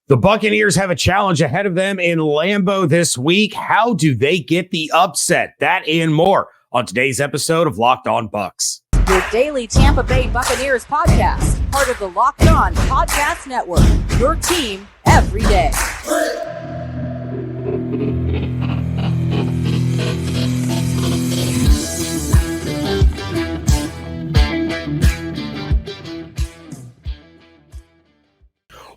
The Buccaneers have a challenge ahead of them in Lambeau this week. How do they get the upset? That and more on today's episode of Locked On Bucs. Your daily Tampa Bay Buccaneers podcast, part of the Locked On Podcast Network. Your team every day.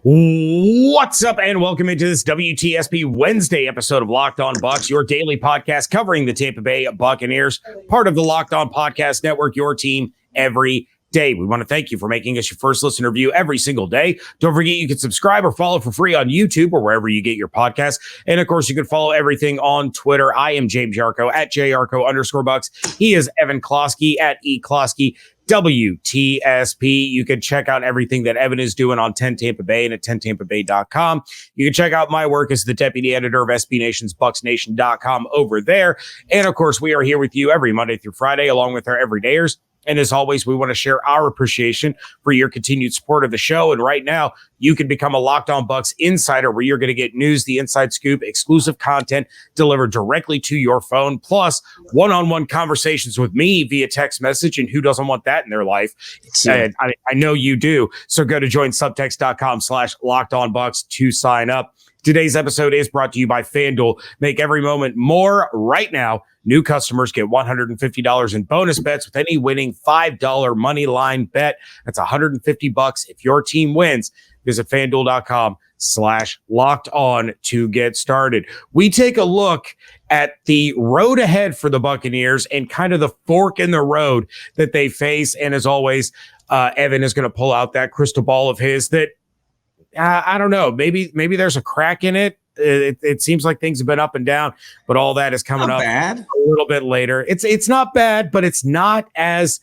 What's up, and welcome into this WTSP Wednesday episode of Locked On Bucs, your daily podcast covering the Tampa Bay Buccaneers, part of the Locked On Podcast Network, your team every day. We want to thank you for making us your first listener view every single day. Don't forget you can subscribe or follow for free on YouTube or wherever you get your podcasts. And of course, you can follow everything on Twitter. I am James Yarcho at JYarcho_Bucs. He is Evan Klosky at eKlosky. WTSP. You can check out everything that Evan is doing on 10 Tampa Bay and at 10tampabay.com. You can check out my work as the deputy editor of SB Nation's BucsNation.com over there. And of course, we are here with you every Monday through Friday, along with our everydayers. And as always, we want to share our appreciation for your continued support of the show. And right now, you can become a Locked On Bucs insider, where you're going to get news, the inside scoop, exclusive content delivered directly to your phone, plus one-on-one conversations with me via text message. And who doesn't want that in their life? And I know you do. So go to join subtext.com/LockedOnBucs to sign up. Today's episode is brought to you by FanDuel. Make every moment more right now. New customers get $150 in bonus bets with any winning $5 money line bet. That's $150 if your team wins. Visit FanDuel.com/LockedOn to get started. We take a look at the road ahead for the Buccaneers and kind of the fork in the road that they face. And as always, Evan is going to pull out that crystal ball of his that, I don't know, maybe there's a crack in it. It seems like things have been up and down, but all that is coming up a little bit later. It's not bad, but it's not as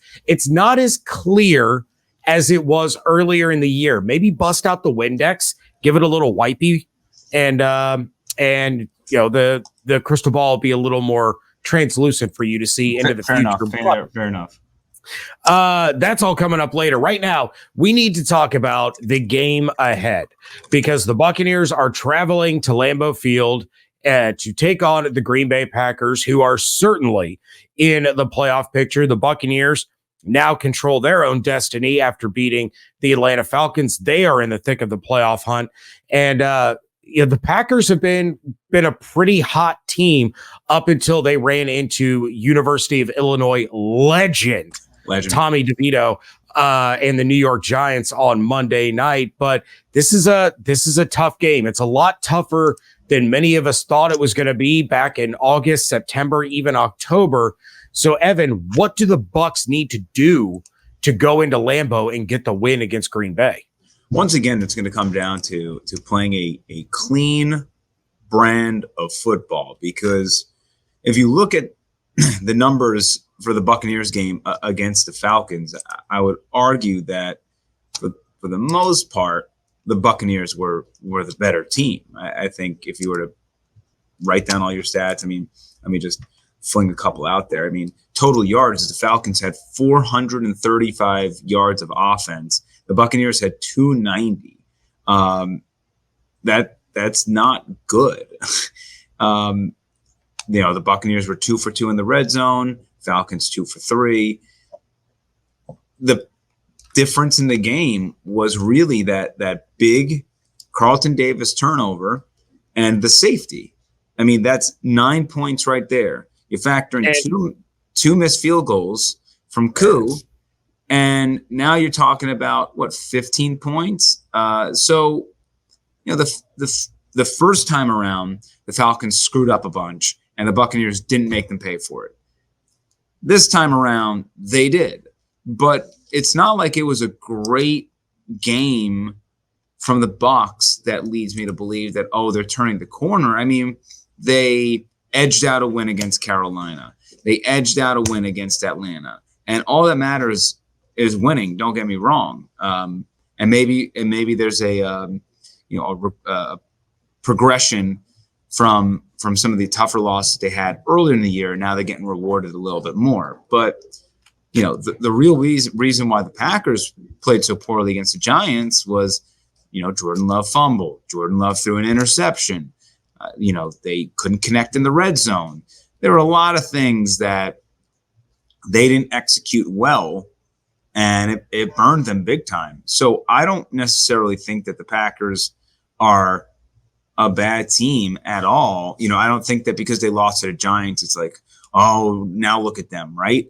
clear as it was earlier in the year. Maybe bust out the Windex, give it a little wipey, and you know, the crystal ball will be a little more translucent for you to see into the future. Fair enough. That's all coming up later. Right now, we need to talk about the game ahead, because the Buccaneers are traveling to Lambeau Field to take on the Green Bay Packers, who are certainly in the playoff picture. The Buccaneers now control their own destiny after beating the Atlanta Falcons. They are in the thick of the playoff hunt. And the Packers have been a pretty hot team up until they ran into University of Illinois legend Tommy DeVito and the New York Giants on Monday night. But this is a tough game. It's a lot tougher than many of us thought it was going to be back in August, September, even October. So, Evan, what do the Bucs need to do to go into Lambeau and get the win against Green Bay? Once again, it's going to come down to playing a clean brand of football, because if you look at the numbers for the Buccaneers game against the Falcons, I would argue that for the most part, the Buccaneers were the better team. I think if you were to write down all your stats, I mean, let me just fling a couple out there. I mean, total yards, the Falcons had 435 yards of offense. The Buccaneers had 290. That's not good. The Buccaneers were 2 for 2 in the red zone. Falcons 2 for 3. The difference in the game was really that big Carlton Davis turnover and the safety. I mean, that's 9 points right there. You factor in two missed field goals from Koo, and now you're talking about 15 points. So the first time around, the Falcons screwed up a bunch, and the Buccaneers didn't make them pay for it. This time around, they did. But it's not like it was a great game from the Bucs that leads me to believe that, they're turning the corner. I mean, they edged out a win against Carolina. They edged out a win against Atlanta. And all that matters is winning, don't get me wrong. And maybe there's a progression from some of the tougher losses they had earlier in the year. Now they're getting rewarded a little bit more. But, the real reason why the Packers played so poorly against the Giants was Jordan Love fumbled. Jordan Love threw an interception. They couldn't connect in the red zone. There were a lot of things that they didn't execute well, and it burned them big time. So I don't necessarily think that the Packers are a bad team at all. I don't think that because they lost to the Giants, it's like, oh, now look at them, right?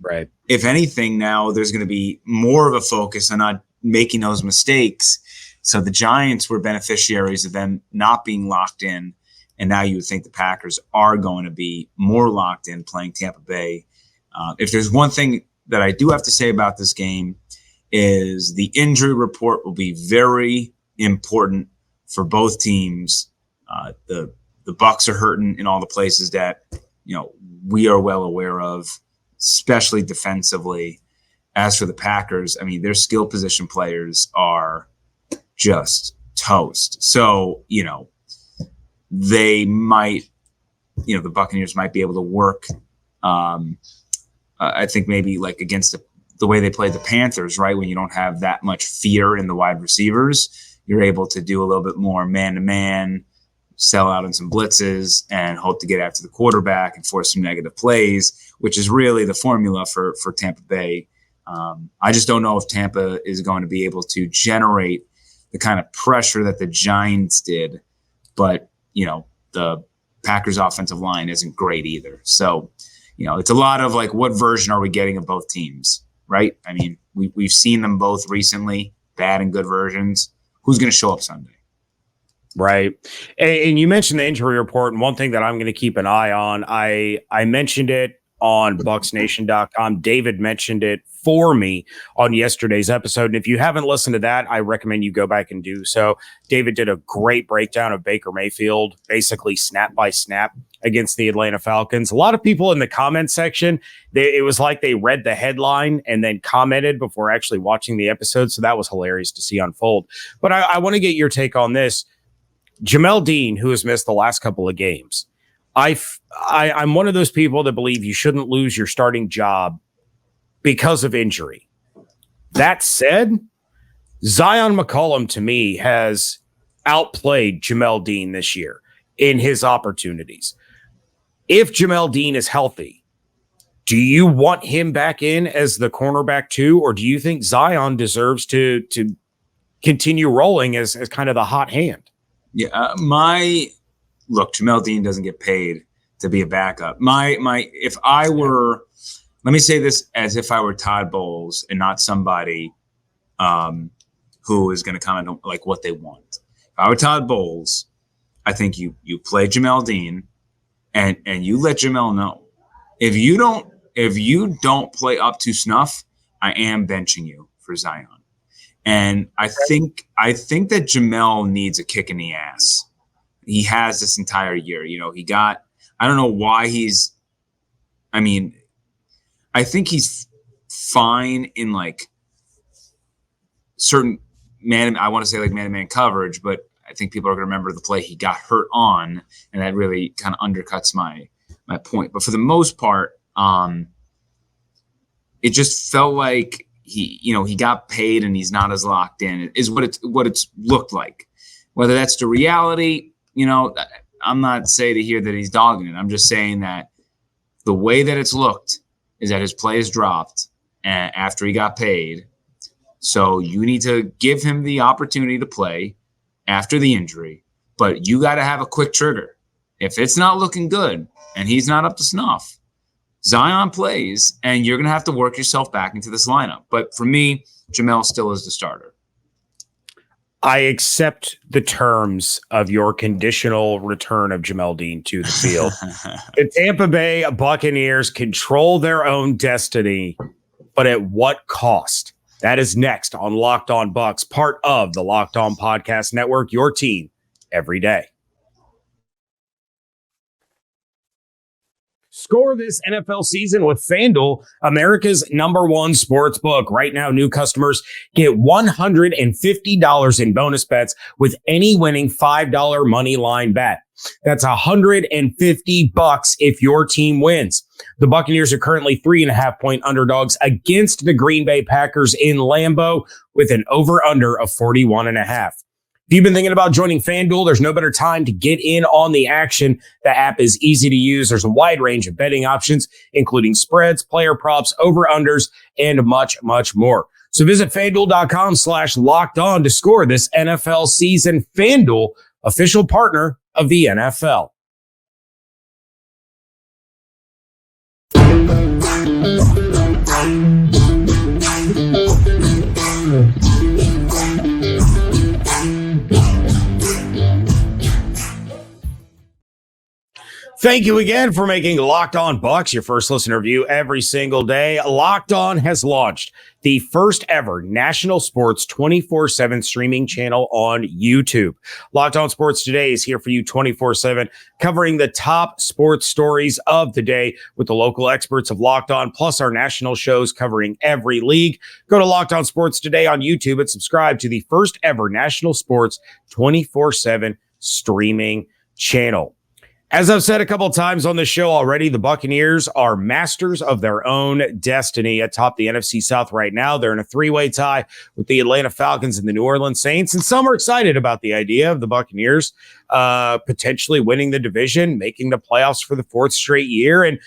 Right. If anything, now there's going to be more of a focus on not making those mistakes. So the Giants were beneficiaries of them not being locked in. And now you would think the Packers are going to be more locked in playing Tampa Bay. If there's one thing that I do have to say about this game is the injury report will be very important for both teams. The Bucs are hurting in all the places that, we are well aware of, especially defensively. As for the Packers, their skill position players are just toast. So, they might, the Buccaneers might be able to work. I think maybe like against the way they played the Panthers, right? When you don't have that much fear in the wide receivers, you're able to do a little bit more man-to-man, sell out in some blitzes, and hope to get after the quarterback and force some negative plays, which is really the formula for Tampa Bay. I just don't know if Tampa is going to be able to generate the kind of pressure that the Giants did. But, the Packers offensive line isn't great either. So, it's a lot of like, what version are we getting of both teams, right? We've seen them both recently, bad and good versions. Who's going to show up Sunday? Right. And you mentioned the injury report. And one thing that I'm going to keep an eye on, I mentioned it on BucsNation.com. David mentioned it for me on yesterday's episode. And if you haven't listened to that, I recommend you go back and do so. David did a great breakdown of Baker Mayfield, basically snap by snap against the Atlanta Falcons. A lot of people in the comment section, it was like they read the headline and then commented before actually watching the episode. So that was hilarious to see unfold. But I want to get your take on this. Jamal Dean, who has missed the last couple of games, I'm one of those people that believe you shouldn't lose your starting job because of injury. That said, Zion McCollum, to me, has outplayed Jamal Dean this year in his opportunities. If Jamal Dean is healthy, do you want him back in as the cornerback too, or do you think Zion deserves to continue rolling as kind of the hot hand? Yeah, look, Jamal Dean doesn't get paid to be a backup. If I were, let me say this as if I were Todd Bowles and not somebody who is going to comment on like what they want. If I were Todd Bowles, I think you play Jamal Dean and you let Jamal know if you don't play up to snuff, I am benching you for Zion. And I think that Jamal needs a kick in the ass. He has this entire year. I don't know why I think he's fine in like certain I want to say like man-to-man coverage, but I think people are going to remember the play he got hurt on, and that really kind of undercuts my point. But for the most part, it just felt like he got paid and he's not as locked in is what it's looked like. Whether that's the reality, I'm not saying to hear that he's dogging it. I'm just saying that the way that it's looked is that his play is dropped after he got paid. So you need to give him the opportunity to play after the injury, but you got to have a quick trigger. If it's not looking good and he's not up to snuff, Zion plays and you're going to have to work yourself back into this lineup. But for me, Jamal still is the starter. I accept the terms of your conditional return of Jamal Dean to the field. The Tampa Bay Buccaneers control their own destiny, but at what cost? That is next on Locked On Bucs, part of the Locked On Podcast Network, your team every day. Score this NFL season with FanDuel, America's #1 sports book. Right now, new customers get $150 in bonus bets with any winning $5 money line bet. That's $150 if your team wins. The Buccaneers are currently 3.5-point underdogs against the Green Bay Packers in Lambeau with an over-under of 41.5. If you've been thinking about joining FanDuel, there's no better time to get in on the action. The app is easy to use. There's a wide range of betting options, including spreads, player props, over-unders, and much, much more. So visit FanDuel.com/lockedon to score this NFL season. FanDuel, official partner of the NFL. Thank you again for making Locked On Bucs your first listener view every single day. Locked On has launched the first ever national sports 24/7 streaming channel on YouTube. Locked On Sports Today is here for you 24/7, covering the top sports stories of the day with the local experts of Locked On, plus our national shows covering every league. Go to Locked On Sports Today on YouTube and subscribe to the first ever national sports 24/7 streaming channel. As I've said a couple of times on the show already, the Buccaneers are masters of their own destiny atop the NFC South right now. They're in a three-way tie with the Atlanta Falcons and the New Orleans Saints, and some are excited about the idea of the Buccaneers potentially winning the division, making the playoffs for the fourth straight year, and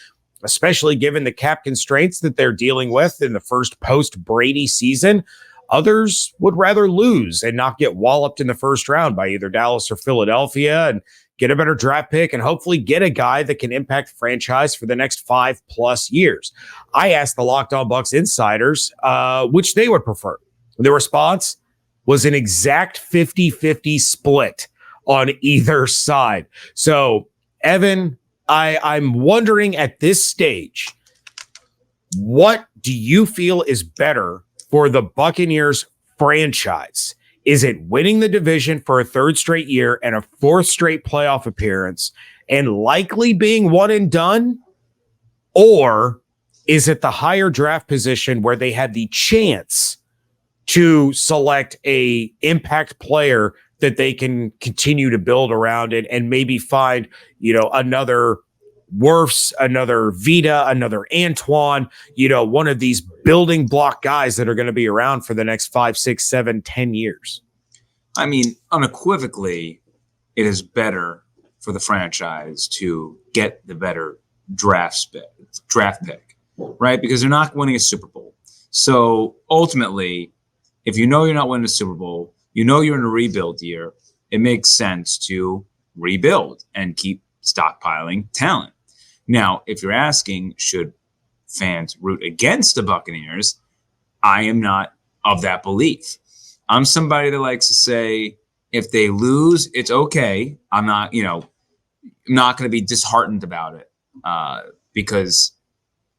especially given the cap constraints that they're dealing with in the first post-Brady season. Others would rather lose and not get walloped in the first round by either Dallas or Philadelphia and get a better draft pick and hopefully get a guy that can impact the franchise for the next 5+ years. I asked the Locked On Bucs insiders which they would prefer. The response was an exact 50-50 split on either side. So, Evan, I'm wondering at this stage, what do you feel is better for the Buccaneers franchise? Is it winning the division for a third straight year and a fourth straight playoff appearance and likely being one and done? Or is it the higher draft position where they had the chance to select a impact player that they can continue to build around it and maybe find, another Wirfs, another Vita, another Antoine, one of these building block guys that are going to be around for the next 5, 6, 7, 10 years. I mean, unequivocally, it is better for the franchise to get the better draft pick, right? Because they're not winning a Super Bowl. So ultimately, if you know you're not winning a Super Bowl, you're in a rebuild year, it makes sense to rebuild and keep stockpiling talent. Now, if you're asking, should fans root against the Buccaneers, I am not of that belief. I'm somebody that likes to say, if they lose, it's okay. I'm not going to be disheartened about it because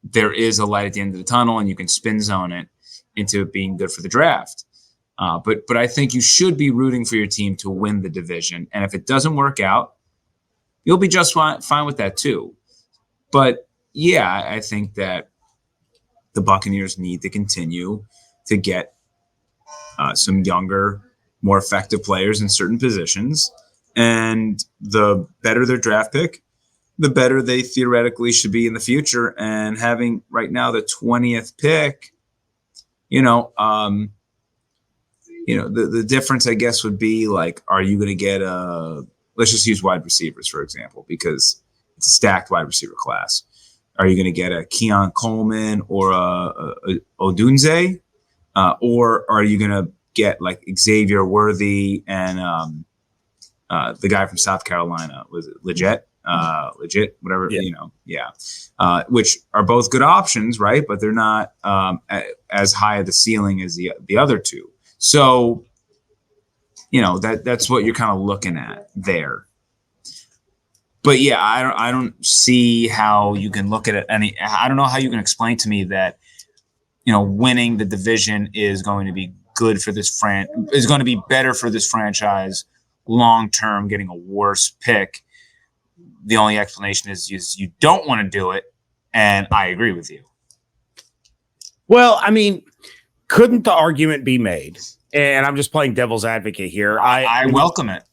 there is a light at the end of the tunnel and you can spin zone it into it being good for the draft. But I think you should be rooting for your team to win the division. And if it doesn't work out, you'll be just fine with that too. But yeah, I think that the Buccaneers need to continue to get some younger, more effective players in certain positions. And the better their draft pick, the better they theoretically should be in the future. And having right now the 20th pick, the difference, I guess, would be like, are you going to get let's just use wide receivers, for example, because it's a stacked wide receiver class. Are you going to get a Keon Coleman or a Odunze? Or are you going to get like Xavier Worthy and the guy from South Carolina? Was it Legit, whatever, which are both good options, right? But they're not as high of the ceiling as the other two. So, that's what you're kind of looking at there. But yeah, I don't see how you can look at it I don't know how you can explain to me that, winning the division is going to be good for this is going to be better for this franchise long term, getting a worse pick. The only explanation is you don't want to do it, and I agree with you. Well, I mean, couldn't the argument be made? And I'm just playing devil's advocate here. I welcome it.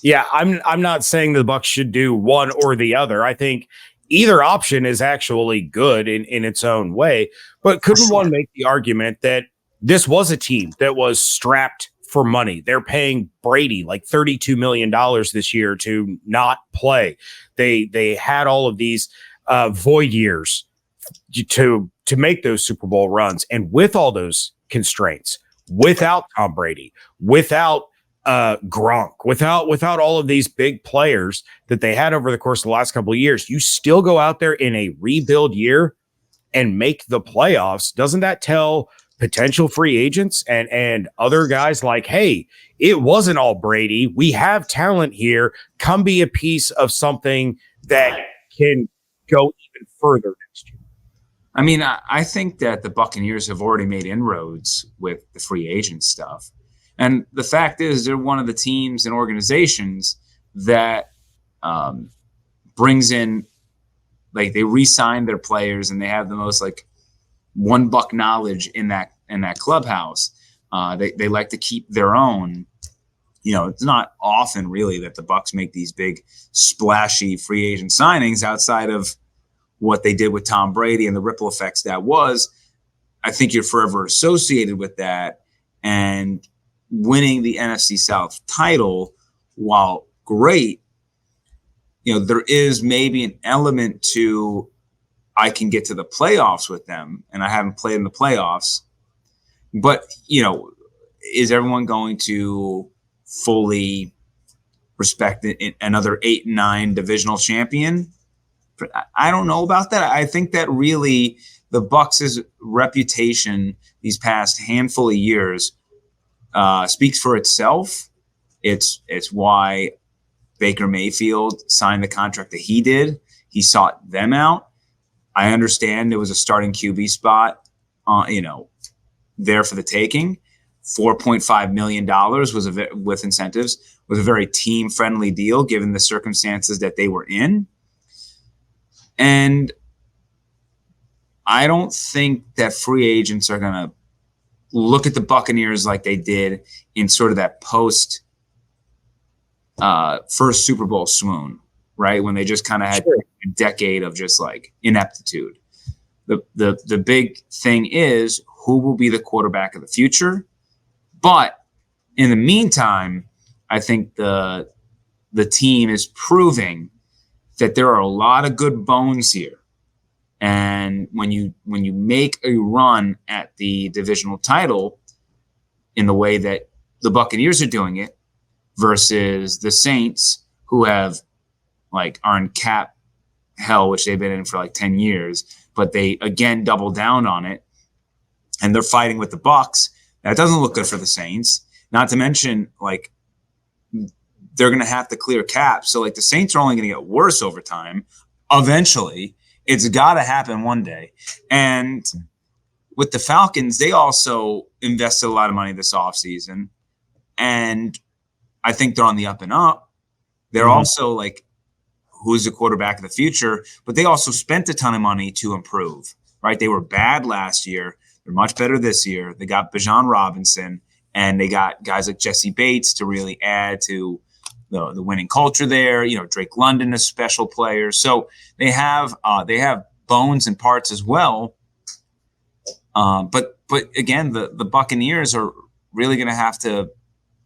Yeah, I'm not saying the Bucs should do one or the other. I think either option is actually good in its own way. But couldn't one make the argument that this was a team that was strapped for money? They're paying Brady like $32 million this year to not play. They had all of these void years to make those Super Bowl runs. And with all those constraints, without Tom Brady, without Gronk, without all of these big players that they had over the course of the last couple of years, you still go out there in a rebuild year and make the playoffs. Doesn't that tell potential free agents and other guys like, hey, it wasn't all Brady. We have talent here. Come be a piece of something that can go even further next year. I mean, I think that the Buccaneers have already made inroads with the free agent stuff. And the fact is, they're one of the teams and organizations that brings in, like, they re-sign their players and they have the most like one Buck knowledge in that clubhouse. They like to keep their own. You know, it's not often really that the Bucs make these big splashy free agent signings outside of what they did with Tom Brady and the ripple effects that was. I think you're forever associated with that. And winning the NFC South title, while great, you know, there is maybe an element to, I can get to the playoffs with them, and I haven't played in the playoffs. But, you know, is everyone going to fully respect another 8-9 divisional champion? I don't know about that. I think that really the Bucs' reputation these past handful of years speaks for itself. It's why Baker Mayfield signed the contract that he did. He sought them out. I understand there was a starting QB spot, there for the taking. $4.5 million was with incentives was a very team-friendly deal given the circumstances that they were in. And I don't think that free agents are going to look at the Buccaneers like they did in sort of that post first Super Bowl swoon, right? When they just kind of had a decade of just like ineptitude. The big thing is who will be the quarterback of the future. But in the meantime, I think the team is proving that there are a lot of good bones here. And when you make a run at the divisional title in the way that the Buccaneers are doing it versus the Saints, who are in cap hell, which they've been in for like 10 years, but they again double down on it, and they're fighting with the Bucs. That doesn't look good for the Saints. Not to mention, like, they're going to have to clear cap. So, like, the Saints are only going to get worse over time. Eventually, it's got to happen one day. And with the Falcons, they also invested a lot of money this offseason. And I think they're on the up and up. They're also like, who's the quarterback of the future? But they also spent a ton of money to improve, right? They were bad last year. They're much better this year. They got Bijan Robinson, and they got guys like Jesse Bates to really add to the winning culture there. You know, Drake London, a special player. So they have bones and parts as well. But again, the Buccaneers are really going to have to.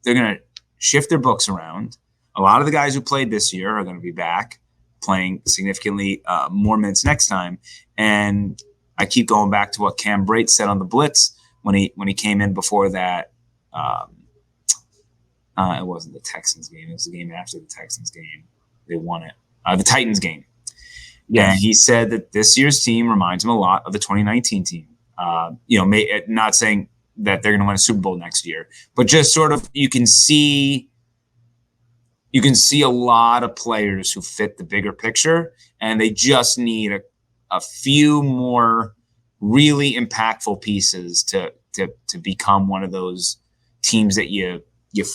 They're going to shift their books around. A lot of the guys who played this year are going to be back playing significantly more minutes next time. And I keep going back to what Cam Brate said on the Blitz when he came in before that. It wasn't the Texans game. It was the game after the Texans game. They won it. The Titans game. Yes. And he said that this year's team reminds him a lot of the 2019 team. Not saying that they're going to win a Super Bowl next year, but just sort of you can see a lot of players who fit the bigger picture, and they just need a few more really impactful pieces to become one of those teams that you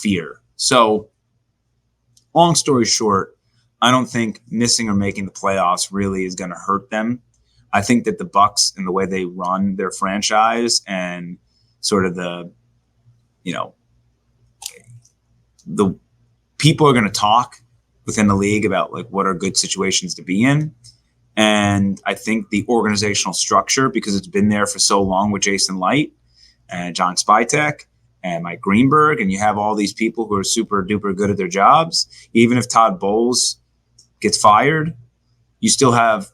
fear. So, long story short, I don't think missing or making the playoffs really is going to hurt them. I think that the Bucs and the way they run their franchise and sort of the people are going to talk within the league about like what are good situations to be in. And I think the organizational structure, because it's been there for so long with Jason Light and John Spytek and Mike Greenberg, and you have all these people who are super duper good at their jobs. Even if Todd Bowles gets fired, you still have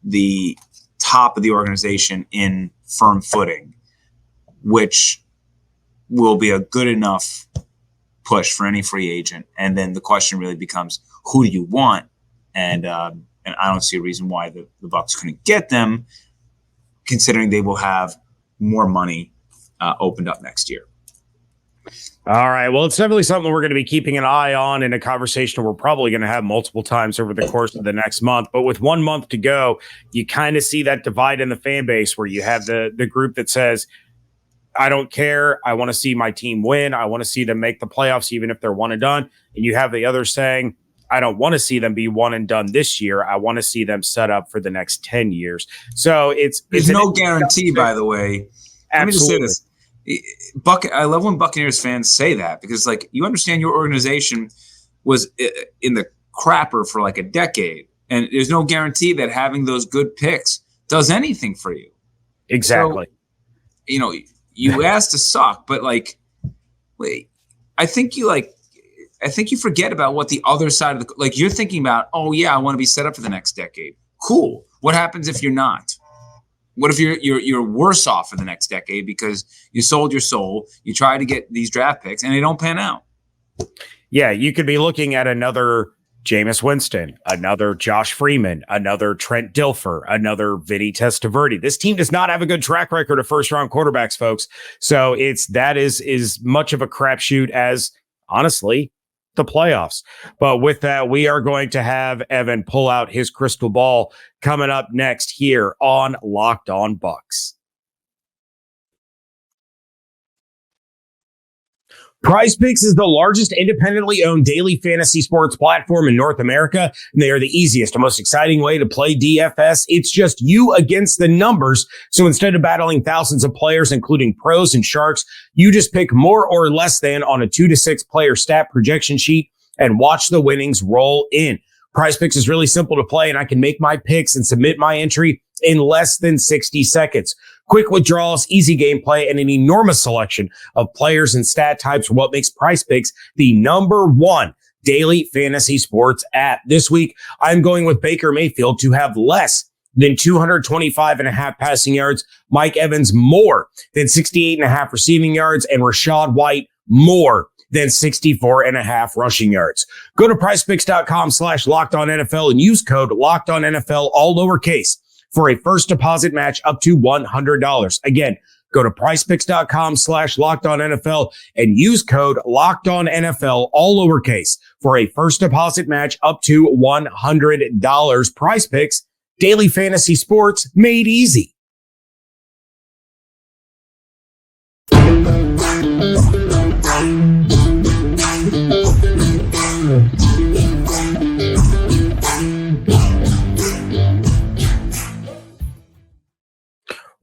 the top of the organization in firm footing, which will be a good enough push for any free agent. And then the question really becomes, who do you want? And I don't see a reason why the Bucs couldn't get them, considering they will have more money opened up next year. All right. Well, it's definitely something we're going to be keeping an eye on, in a conversation we're probably going to have multiple times over the course of the next month. But with 1 month to go, you kind of see that divide in the fan base, where you have the group that says, I don't care. I want to see my team win. I want to see them make the playoffs, even if they're one and done. And you have the others saying, I don't want to see them be one and done this year. I want to see them set up for the next 10 years. So there's no guarantee, by the way. Absolutely. Let me just say this. I love when Buccaneers fans say that, because like, you understand your organization was in the crapper for like a decade, and there's no guarantee that having those good picks does anything for you. Exactly. So, you asked to suck, but like, wait, I think you forget about what the other side of like, you're thinking about, oh yeah, I want to be set up for the next decade. Cool. What happens if you're not? What if you're worse off for the next decade because you sold your soul, you try to get these draft picks, and they don't pan out? Yeah, you could be looking at another Jameis Winston, another Josh Freeman, another Trent Dilfer, another Vinny Testaverde. This team does not have a good track record of first-round quarterbacks, folks. So that is much of a crapshoot as, honestly, the playoffs. But with that, we are going to have Evan pull out his crystal ball coming up next here on Locked On Bucs. PrizePicks is the largest independently owned daily fantasy sports platform in North America, and they are the easiest and most exciting way to play DFS. It's just you against the numbers. So instead of battling thousands of players, including pros and sharks, you just pick more or less than on a 2 to 6 player stat projection sheet and watch the winnings roll in. PrizePicks is really simple to play, and I can make my picks and submit my entry in less than 60 seconds. Quick withdrawals, easy gameplay, and an enormous selection of players and stat types are what makes PrizePicks the #1 daily fantasy sports app. This week, I'm going with Baker Mayfield to have less than 225.5 passing yards, Mike Evans more than 68.5 receiving yards, and Rachaad White more than 64.5 rushing yards. Go to PrizePicks.com/LockedOnNFL and use code LockedOnNFL, all lowercase, for a first deposit match up to $100. Again, go to PrizePicks.com/LockedOnNFL and use code LockedOnNFL, all lowercase, for a first deposit match up to $100. PrizePicks, daily fantasy sports made easy.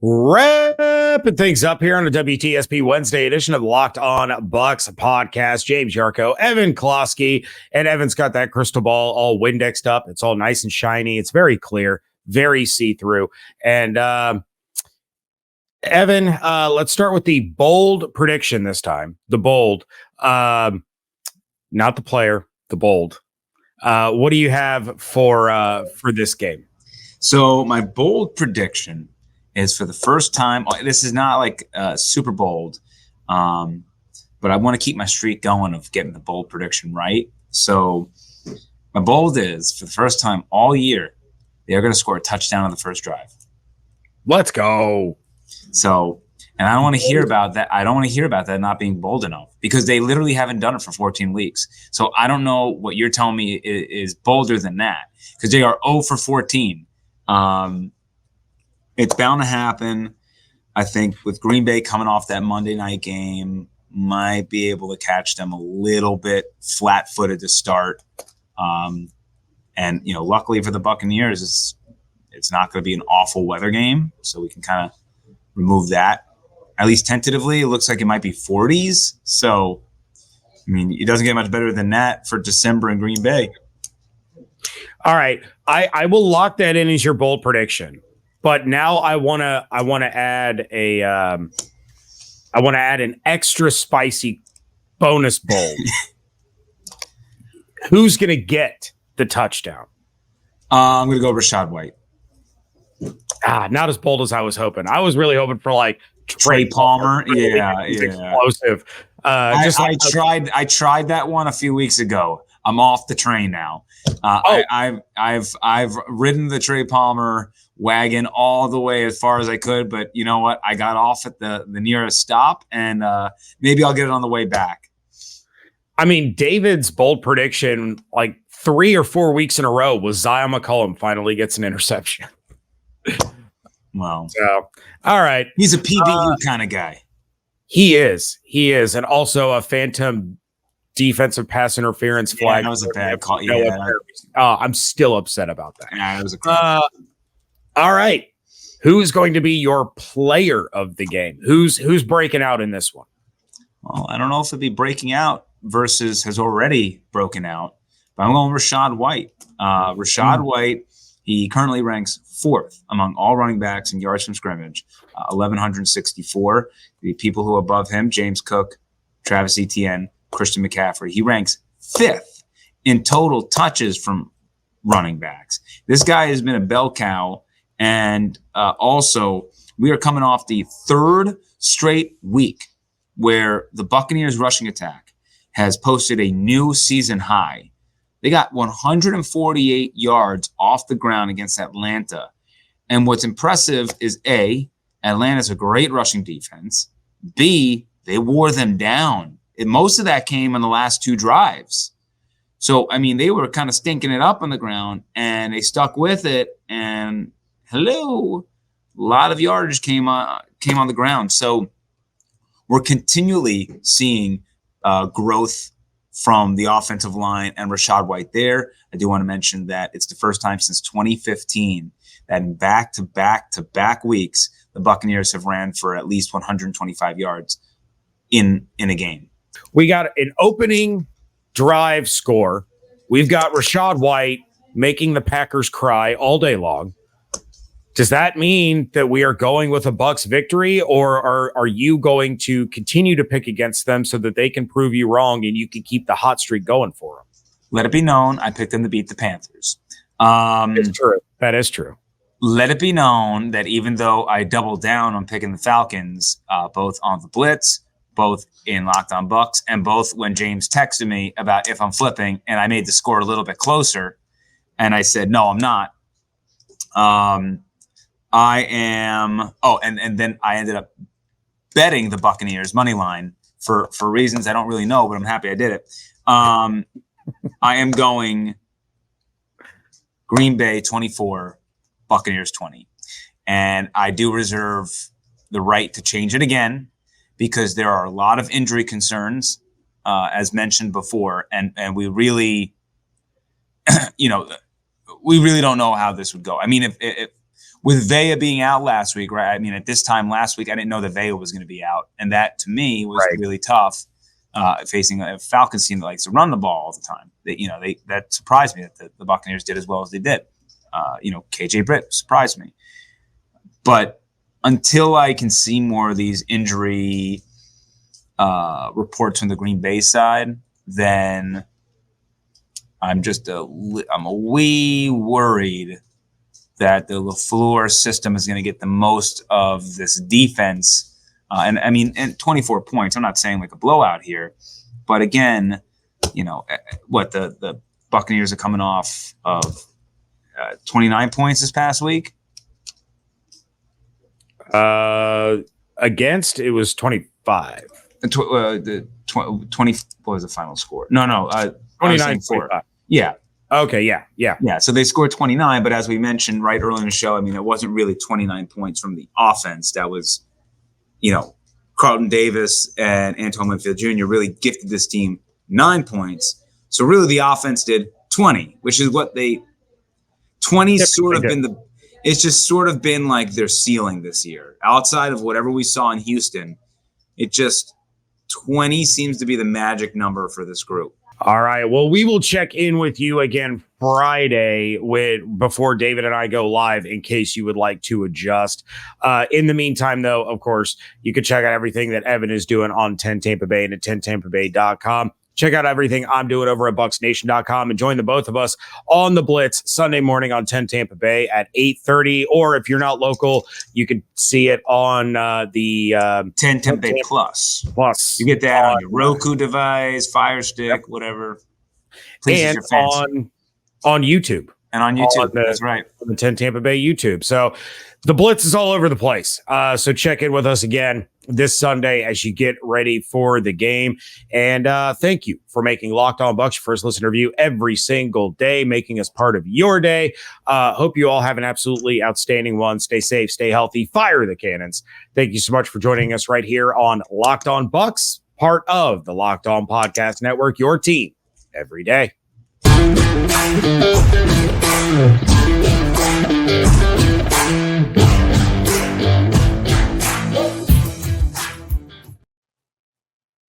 Wrapping things up here on the WTSP Wednesday edition of the Locked On Bucs podcast. James Yarcho, Evan Klosky, and Evan's got that crystal ball all Windexed up. It's all nice and shiny. It's very clear, very see-through. And Evan, let's start with the bold prediction this time. The bold, not the player, the bold. What do you have for this game? So my bold prediction is, for the first time, this is not like super bold, but I want to keep my streak going of getting the bold prediction right. So my bold is, for the first time all year, they're going to score a touchdown on the first drive. Let's go. So, and I don't want to hear about that. I don't want to hear about that not being bold enough, because they literally haven't done it for 14 weeks. So I don't know what you're telling me is bolder than that, because they are 0 for 14. It's bound to happen. I think with Green Bay coming off that Monday night game, might be able to catch them a little bit flat-footed to start. And, luckily for the Buccaneers, it's not going to be an awful weather game, so we can kind of remove that. At least tentatively, it looks like it might be 40s. So I mean, it doesn't get much better than that for December in Green Bay. All right. I will lock that in as your bold prediction. But now I want to add an extra spicy bonus bold. Who's going to get the touchdown? I'm going to go Rachaad White. Not as bold as I was hoping. I was really hoping for like Trey Palmer. Yeah. Explosive. I tried that one a few weeks ago. I'm off the train now. I've ridden the Trey Palmer wagon all the way as far as I could, but you know what? I got off at the nearest stop, and maybe I'll get it on the way back. I mean, David's bold prediction, like 3 or 4 weeks in a row, was Zion McCollum finally gets an interception. Well, so all right, he's a PBU kind of guy. He is, and also a phantom defensive pass interference flag. That was a bad call. I'm still upset about that. Yeah, it was a all right. Who's going to be your player of the game? Who's breaking out in this one? Well, I don't know if it'd be breaking out versus has already broken out, but I'm going Rachaad White. Rachaad White, he currently ranks 4th among all running backs in yards from scrimmage, 1,164. The people who are above him, James Cook, Travis Etienne, Christian McCaffrey. He ranks 5th in total touches from running backs. This guy has been a bell cow. And also, we are coming off the 3rd straight week where the Buccaneers rushing attack has posted a new season high. They got 148 yards off the ground against Atlanta. And what's impressive is A, Atlanta's a great rushing defense. B, they wore them down. And most of that came on the last 2 drives. So, I mean, they were kind of stinking it up on the ground, and they stuck with it. And hello, a lot of yardage came on the ground. So we're continually seeing growth from the offensive line and Rachaad White there. I do want to mention that it's the first time since 2015 that in back-to-back weeks, the Buccaneers have ran for at least 125 yards in a game. We got an opening drive score. We've got Rachaad White making the Packers cry all day long. Does that mean that we are going with a Bucs victory, or are you going to continue to pick against them so that they can prove you wrong and you can keep the hot streak going for them? Let it be known, I picked them to beat the Panthers. It's true. That is true. Let it be known that even though I doubled down on picking the Falcons, both on the Blitz, both in Locked On Bucs, and both when James texted me about if I'm flipping, and I made the score a little bit closer, and I said, no, I'm not. I am. Oh, and then I ended up betting the Buccaneers money line for reasons I don't really know, but I'm happy I did it. I am going Green Bay 24, Buccaneers 20, and I do reserve the right to change it again because there are a lot of injury concerns, as mentioned before, and we really, we really don't know how this would go. I mean, if with Vea being out last week, right? I mean, at this time last week, I didn't know that Vea was going to be out. And that, to me, was really tough facing a Falcons team that likes to run the ball all the time. That surprised me that the Buccaneers did as well as they did. KJ Britt surprised me. But until I can see more of these injury reports from the Green Bay side, then I'm a wee worried that the LaFleur system is going to get the most of this defense. And 24 points, I'm not saying like a blowout here, but again, the Buccaneers are coming off of 29 points this past week. Against, it was 25. 20, what was the final score? No. 29-4. Yeah. Okay, yeah. So they scored 29, but as we mentioned right early in the show, I mean, it wasn't really 29 points from the offense. That was, Carlton Davis and Antoine Winfield Jr. really gifted this team 9 points. So really the offense did 20, which is what 20's sort of been it's just sort of been like their ceiling this year. Outside of whatever we saw in Houston, it just 20 seems to be the magic number for this group. All right. Well, we will check in with you again Friday before David and I go live in case you would like to adjust. In the meantime, though, of course, you can check out everything that Evan is doing on 10 Tampa Bay and at 10tampabay.com. Check out everything I'm doing over at bucksnation.com and join the both of us on the Blitz Sunday morning on 10 Tampa Bay at 8:30. Or if you're not local, you can see it on the 10 Tampa Bay Plus. You get that on your Roku device, Fire Stick, whatever. And on YouTube. And on YouTube. That's right. On the 10 Tampa Bay YouTube. So the Blitz is all over the place. So check in with us again this Sunday as you get ready for the game. And thank you for making Locked On Bucs your first listen review every single day, making us part of your day. Hope you all have an absolutely outstanding one. Stay safe, stay healthy, fire the cannons. Thank you so much for joining us right here on Locked On Bucs, part of the Locked On Podcast Network, your team every day.